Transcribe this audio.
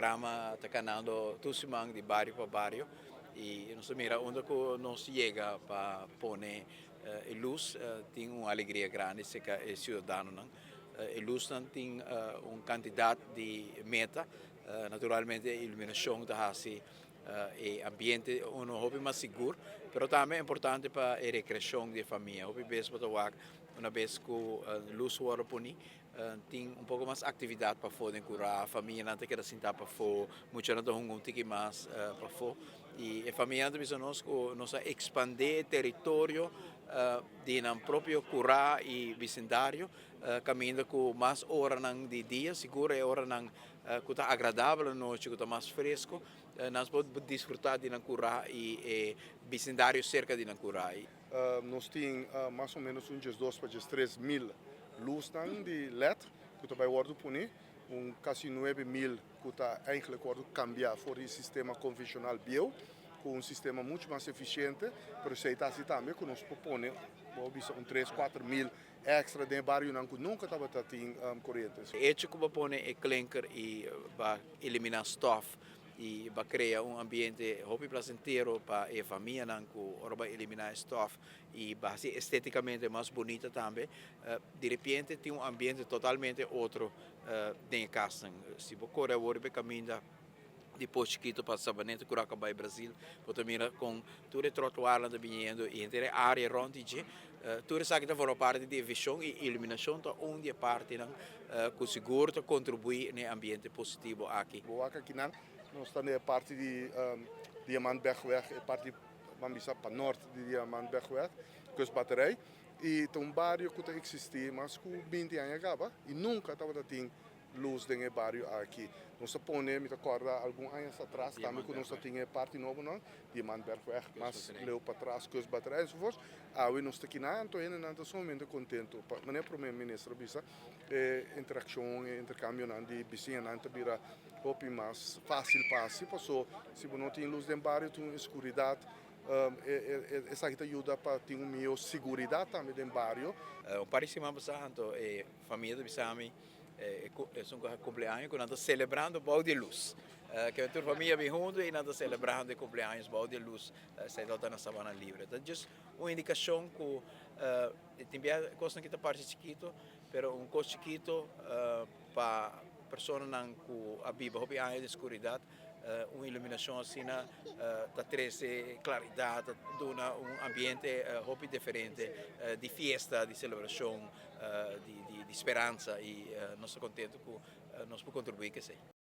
programa está ganando tusimang de barrio para barrio e nos mira onde nos chega para poner luz tem uma alegria grande se que é cidadão não luz não tem quantidade de meta naturalmente a iluminação da assim e ambiente um hobby mais seguro, pero também é importante para a recreação de família. Hobby bem para o uma vez que luz fora puni tem pouco mais atividade para poder curar a família não tem que sentar para fora, muito não tem um tique mais para fora e a família também nós expandir território de não próprio curar e vecindário caminhando com mais horas de dia seguro e horas que está agradável noite que está mais fresco nós podemos desfrutar de Nancurá e vecindário cerca de Nancurá. Nós temos mais ou menos uns 2 para 3 mil luzes de LED que está vai punir, quase 9 mil que está eigenlijk cambiar for o sistema convencional bio com um sistema muito mais eficiente, pero se está assim também que nós propõe 3, 4 mil extra de bairro que nunca estava tendo corrente. Este que propõe é clinker e vai eliminar stuff e vai criar ambiente hobby placentero para a família que vai eliminar stuff e vai ser esteticamente mais bonita também. De repente tem ambiente totalmente outro dentro de casa. Se você correr o caminho depois Chiquito para Sabaneta, Curacabai, Brasil, você mira com todo o trotuar lá vindo e entre a área onde tudo isso aqui está parte de visão e iluminação, então onde a parte que seguro contribui no ambiente positivo aqui. Boa aqui nós estamos na parte de Diamantbergweg, a parte vamos para norte de Diamantbergweg, que é a bateria e tem bairro que existe, mas com 20 anos acaba e nunca estava tendo luz dentro do bairro aqui. Nós põe, me recordo, alguns anos atrás, também que nós tínhamos parte nova, não? Diamantbergweg, mas leu para trás, que as baterias, nós estamos aqui na Anto, e nós somos contentes. Mas é para o primeiro-ministro, interação, intercâmbio, de vizinha, vira mais fácil para si, se não tem luz dentro do bairro, tem escuridade. Essa ajuda para ter uma segurança também dentro do bairro. O parecimento santo é família do Bissami. É um cumpleaños que nós estamos celebrando o bal de luz. Que a tua família vem junto e nós estamos celebrando o cumpleaños bal de luz. Se está na Sabana Livre. Então, é uma indicação que tem coisa que está parte chiquito, mas coisa chiquito para pessoas que a Bíblia hobby de escuridade, uma iluminação assim, da traz claridade, dá ambiente hobby diferente, de festa, de celebração, de esperança e nós estamos contentes que nós podemos contribuir com isso.